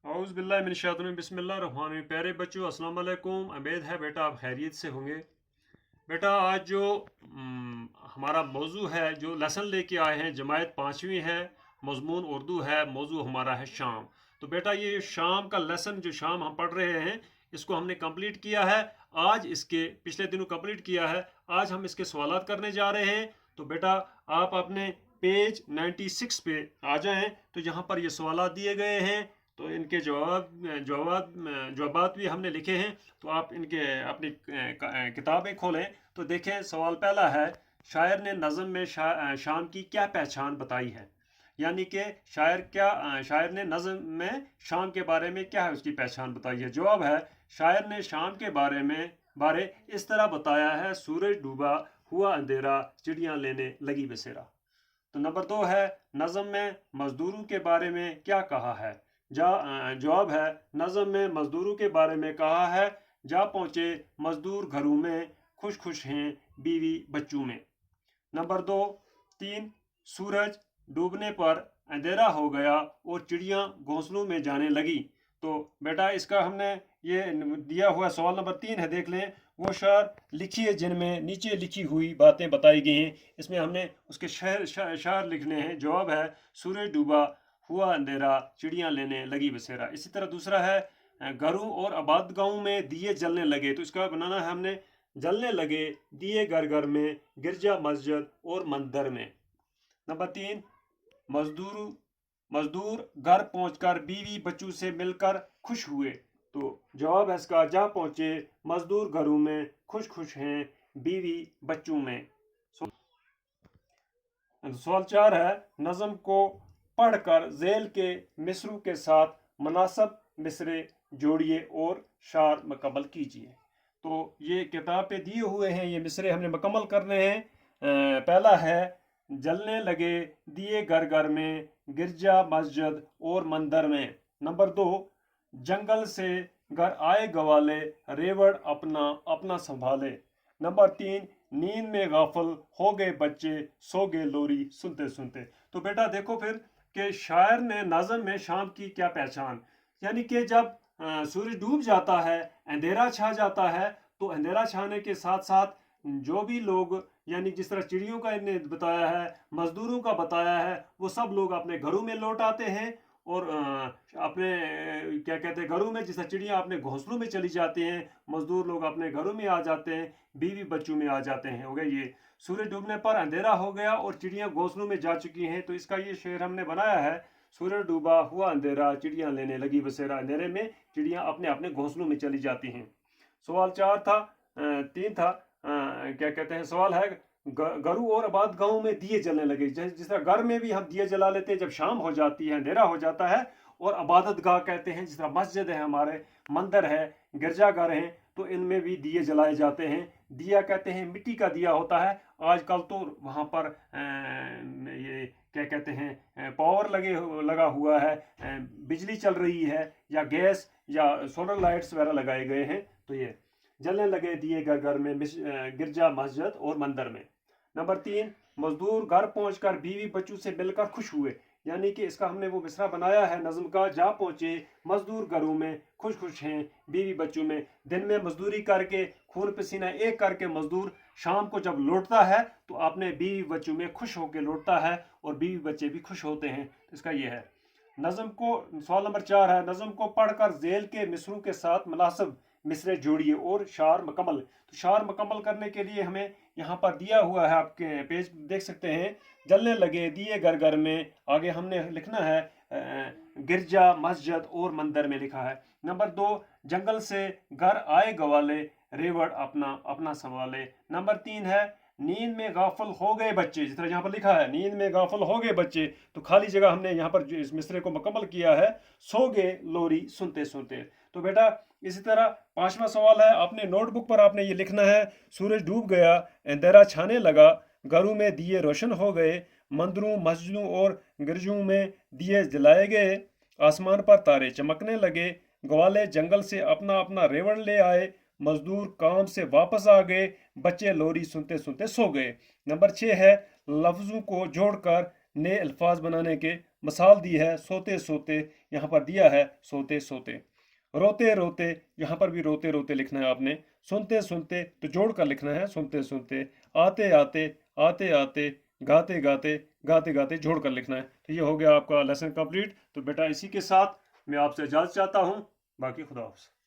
औज़ बिल्लाहि मिनश शैतानिर बिस्मिल्लाहिर्रहमानिर्रहीम। प्यारे बच्चों, अस्सलाम वालेकुम। उम्मीद है बेटा आप खैरियत से होंगे। बेटा आज जो हमारा मौजू है, जो लेसन लेके आए हैं, जमायत पाँचवीं है, मज़मून उर्दू है, मौजू हमारा है शाम। तो बेटा ये शाम का लेसन जो शाम हम पढ़ रहे हैं, इसको हमने कंप्लीट किया है। आज इसके पिछले दिनों कंप्लीट किया है। आज हम इसके सवालात करने जा रहे हैं। तो बेटा आप अपने पेज 96 पे आ जाएं। तो यहाँ पर ये सवालात दिए गए हैं, तो इनके जवाबात भी हमने लिखे हैं। तो आप इनके अपनी किताबें खोलें तो देखें। सवाल पहला है, शायर ने नज़म में शाम की क्या पहचान बताई है। यानी कि शायर ने नज़म में शाम के बारे में क्या है उसकी पहचान बताई है। जवाब है, शायर ने शाम के बारे इस तरह बताया है, सूरज डूबा हुआ अंधेरा, चिड़ियाँ लेने लगी बसेरा। तो नंबर 2 है, नज़म में मजदूरों के बारे में क्या कहा है। जवाब है, नज़म में मजदूरों के बारे में कहा है, जा पहुँचे मजदूर घरों में, खुश खुश हैं बीवी बच्चों में। नंबर 3, सूरज डूबने पर अंधेरा हो गया और चिड़ियाँ घोंसलों में जाने लगी। तो बेटा इसका हमने ये दिया हुआ सवाल नंबर 3 है, देख लें। वो शार लिखिए जिनमें नीचे लिखी हुई बातें बताई गई हैं। इसमें हमने उसके शार लिखने हैं। जवाब है, सूरज डूबा हुआ अंधेरा, चिड़ियाँ लेने लगी बसेरा। इसी तरह दूसरा है, घरों और आबाद गाँव में दिए जलने लगे। तो इसका बनाना है हमने, जलने लगे दिए घर घर में, गिरजा मस्जिद और मंदिर में। नंबर 3, मजदूर मजदूर घर पहुंचकर बीवी बच्चों से मिलकर खुश हुए। तो जवाब है इसका, जा पहुंचे मजदूर घरों में, खुश खुश हैं बीवी बच्चों में। सवाल 4 है, नज़म को पढ़कर झेल के मिसरों के साथ मुनासिब मिसरे जोड़िए और शार मुकम्मल कीजिए। तो ये किताब पे दिए हुए हैं, ये मिसरे हमने मुकम्मल करने हैं। पहला है, जलने लगे दिए घर घर में, गिरजा मस्जिद और मंदिर में। नंबर 2, जंगल से घर आए गवाले, रेवड़ अपना अपना संभाले। नंबर 3, नींद में गाफल हो गए बच्चे, सो गए लोरी सुनते सुनते। तो बेटा देखो फिर कि शायर ने नज़म में शाम की क्या पहचान, यानी कि जब सूरज डूब जाता है, अंधेरा छा जाता है, तो अंधेरा छाने के साथ साथ जो भी लोग, यानी जिस तरह चिड़ियों का इन्हें बताया है, मजदूरों का बताया है, वो सब लोग अपने घरों में लौट आते हैं और अपने क्या कहते हैं घरों में, जिस तरह चिड़ियाँ अपने घोंसलों में चली जाती हैं, मजदूर लोग अपने घरों में आ जाते हैं, बीवी बच्चों में आ जाते हैं। हो गया ये, सूरज डूबने पर अंधेरा हो गया और चिड़ियाँ घोंसलों में जा चुकी हैं। तो इसका ये शेर हमने बनाया है, सूरज डूबा हुआ अंधेरा, चिड़ियाँ लेने लगी बसेरा। अंधेरे में चिड़ियाँ अपने अपने घोंसलों में चली जाती हैं। सवाल 4 था, 3 था, क्या कहते हैं, सवाल है, घरों और आबाद गाँव में दिए जलने लगे। जिस तरह घर में भी हम दिए जला लेते हैं जब शाम हो जाती है, अंधेरा हो जाता है, और आबादत गाह कहते हैं, जिस तरह मस्जिद है हमारे, मंदिर है, गिरजाघर हैं, तो इनमें भी दिए जलाए जाते हैं। दिया कहते हैं मिट्टी का दिया होता है। आजकल तो वहाँ पर ये क्या कहते हैं, पावर लगा हुआ है, बिजली चल रही है, या गैस या सोलर लाइट्स वगैरह लगाए गए हैं। तो ये जलने लगे दिए घर घर में, गिरजा मस्जिद और मंदिर में। नंबर 3, मजदूर घर पहुंचकर बीवी बच्चों से मिलकर खुश हुए। यानी कि इसका हमने वो मिसरा बनाया है नज़म का, जा पहुंचे मजदूर घरों में, खुश खुश हैं बीवी बच्चों में। दिन में मजदूरी करके खून पसीना एक करके मजदूर शाम को जब लौटता है तो अपने बीवी बच्चों में खुश होकर लौटता है और बीवी बच्चे भी खुश होते हैं। इसका ये है। नज़म को, सवाल नंबर 4 है, नज़म को पढ़कर झेल के मिसरों के साथ मुनासिब मिसरे जोड़िए और शार मुकम्मल। तो शार मुकम्मल करने के लिए हमें यहाँ पर दिया हुआ है, आपके पेज देख सकते हैं, जलने लगे दिए घर घर में, आगे हमने लिखना है गिरजा मस्जिद और मंदिर में लिखा है। नंबर 2, जंगल से घर आए गवाले, रेवड़ अपना अपना संभाले। नंबर 3 है, नींद में गाफल हो गए बच्चे। जिस तरह यहाँ पर लिखा है नींद में गाफल हो गए बच्चे, तो खाली जगह हमने यहाँ पर इस मिसरे को मुकम्मल किया है, सो गए लोरी सुनते सुनते। तो बेटा इसी तरह 5वां सवाल है, अपने नोटबुक पर आपने ये लिखना है, सूरज डूब गया, अंधेरा छाने लगा, घरों में दिए रोशन हो गए, मंदिरों मस्जिदों और गिरजों में दिए जलाए गए, आसमान पर तारे चमकने लगे, ग्वाले जंगल से अपना अपना रेवड़ ले आए, मजदूर काम से वापस आ गए, बच्चे लोरी सुनते सुनते सो गए। नंबर 6 है, लफ्ज़ों को जोड़कर नए अल्फाज बनाने के مثال دی ہے سوتے سوتے، یہاں پر دیا ہے سوتے سوتے۔ روتے روتے، یہاں پر بھی روتے روتے لکھنا ہے آپ نے۔ سنتے سنتے تو جوڑ کر لکھنا ہے سنتے سنتے۔ آتے آتے، آتے آتے، گاتے گاتے، گاتے گاتے جوڑ کر لکھنا ہے۔ تو یہ ہو گیا آپ کا لیسن کمپلیٹ۔ تو بیٹا اسی کے ساتھ میں آپ سے اجازت چاہتا ہوں، باقی خدا حافظ۔